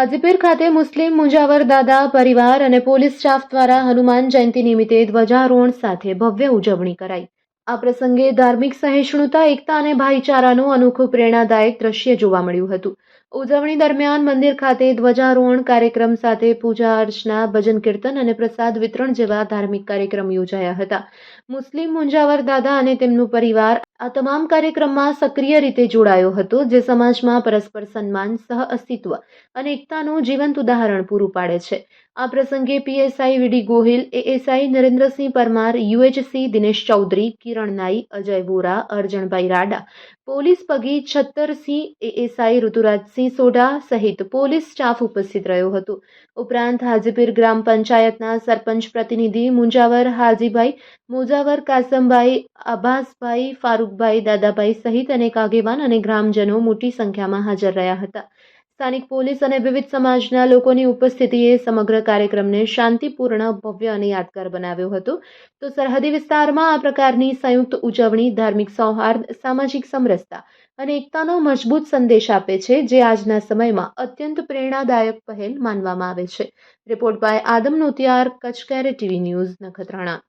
હાજીપીર ખાતે મુસ્લિમ મુજાવર દાદા પરિવાર અને પોલીસ સ્ટાફ દ્વારા હનુમાન જયંતિ નિમિત્તે ધ્વજારોહણ સાથે ભવ્ય ઉજવણી કરાઈ। આ પ્રસંગે ધાર્મિક સહિષ્ણુતા, એકતા અને ભાઈચારાનું અનોખું પ્રેરણાદાયક દ્રશ્ય જોવા મળ્યું હતું। ઉજવણી દરમિયાન મંદિર ખાતે ધ્વજારોહણ કાર્યક્રમ સાથે પૂજા અર્ચના, ભજન કીર્તન અને પ્રસાદ વિતરણ જેવા ધાર્મિક કાર્યક્રમ યોજાયા હતા। મુસ્લિમ મુંજાવર દાદા અને તેમનું પરિવાર આ તમામ કાર્યક્રમમાં સક્રિય રીતે જોડાયો હતો, જે સમાજમાં પરસ્પર સન્માન, સહઅસ્તિત્વ અને એકતાનું જીવંત ઉદાહરણ પૂરું પાડે છે। આ પ્રસંગે પીએસઆઈ વીડી ગોહિલ, એએસઆઈ નરેન્દ્રસિંહ પરમાર, યુએચસી દિનેશ ચૌધરી, કિરણ નાઈ, અજય વોરા, અર્જણભાઈ રાડા, પોલીસ પગી છત્તરસિંહ, એએસઆઈ ઋતુરાજસિંહ સોઢા સહિત પોલીસ સ્ટાફ ઉપસ્થિત રહ્યો હતો। ઉપરાંત હાજીપીર ગ્રામ પંચાયતના સરપંચ પ્રતિનિધિ મુંજાવર હાજીભાઈ, મુજાવર કાસમભાઈ, આભાસભાઈ, ફારૂકભાઈ, દાદાભાઈ સહિત અનેક આગેવાન અને ગ્રામજનો મોટી સંખ્યામાં હાજર રહ્યા હતા। સ્થાનિક પોલીસ અને વિવિધ સમાજના લોકોની ઉપસ્થિતિએ સમગ્ર કાર્યક્રમને શાંતિપૂર્ણ, ભવ્ય અને યાદગાર બનાવ્યો હતો। તો સરહદી વિસ્તારમાં આ પ્રકારની સંયુક્ત ઉજવણી ધાર્મિક સૌહાર્દ, સામાજિક સમરસતા અને એકતાનો મજબૂત સંદેશ આપે છે, જે આજના સમયમાં અત્યંત પ્રેરણાદાયક પહેલ માનવામાં આવે છે। Report by Adam Notiyar, Kutch Kere TV news, Nakhatrana.